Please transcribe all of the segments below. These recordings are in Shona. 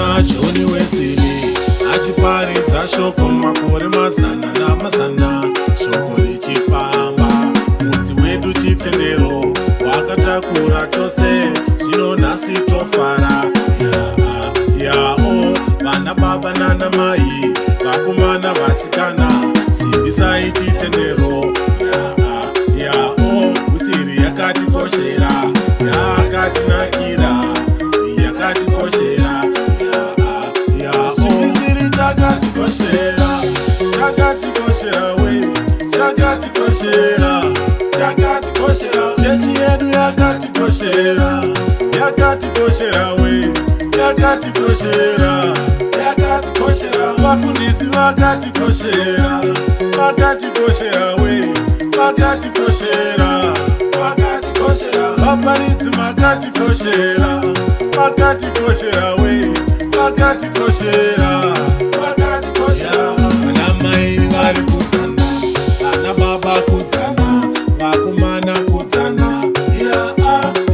Ndakaona John Hwisiri achiparidza shoko makore mazana namazana, shoko richifamba. Mudzi wedu chitendero wakatakura tose, zvino nhasi tofara. Yao vana baba nana mai, vakomana vasikana, simbisai chitendero. Yao Hwisiri yakatikoshera, yakatinakira, yakatikoshera. Hwisiri chakatikoshera, chakatikoshera we, chakatikoshera, chakatikoshera. Chechi yedu yakatikoshera, yakatikoshera we, yakatikoshera, yakatikoshera. Vafundisi vakatikoshera, vakatikoshera we, vakatikoshera, vakatikoshera. Vaparidzi makatikoshera, vakatikoshera we, vakatikoshera, vakatikoshera. Vana mai vari kudzana, vana baba kudzana, vakomana kudzana,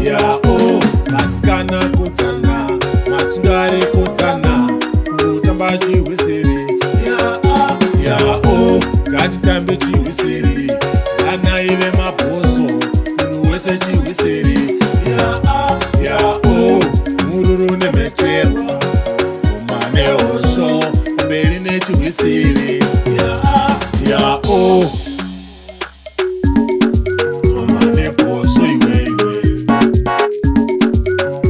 yao vasikana kudzana, matsungare kudzana, kutamba chihwisiri. Yao ngatitambe chihwisiri, vana ive mabhoso, munhu wese chihwisiri. Yao mururu nemeterwa, umane hosho, mberi nechihwisiri. Yao umane bhoso iwewe,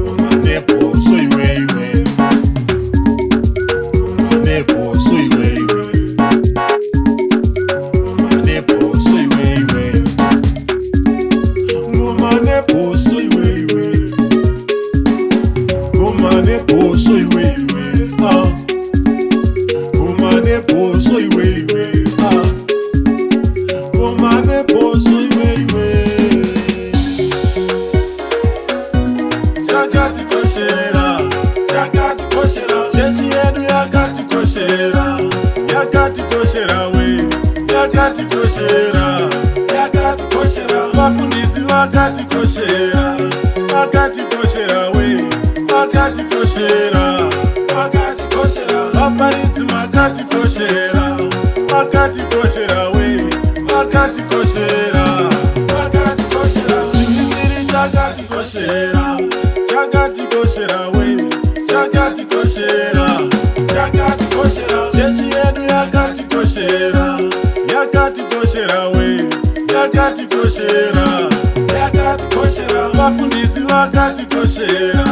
umane bhoso iwewe, umane bhoso iwewe, umane bhoso iwewe, umane bhoso iwewe, umane bhoso iwewe, umane bhoso iwewe, umane bhoso iwewe. Chakatikoshera, chakatikoshera. Chechi yedu yakatikoshera, yakatikoshera we, yakatikoshera, yakatikoshera. Vafundisi vakatikoshera, vakatikoshera we, vakatikoshera, vakatikoshera. Vaparidzi makatikoshera, vakatikoshera we, vakatikoshera, vakatikoshera. Hwisiri chakatikoshera, chakatikoshera we, chakatikoshera, chakatikoshera. Chechi yedu yakatikoshera, yakatikoshera we, yakatikoshera, yakatikoshera. Vafundisi vakatikoshera,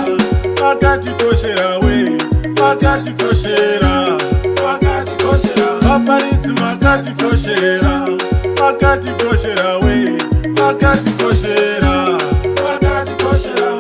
vakatikoshera we, vakatikoshera, vakatikoshera. Vaparidzi makatikoshera, vakatikoshera we, vakatikoshera, vakatikoshera.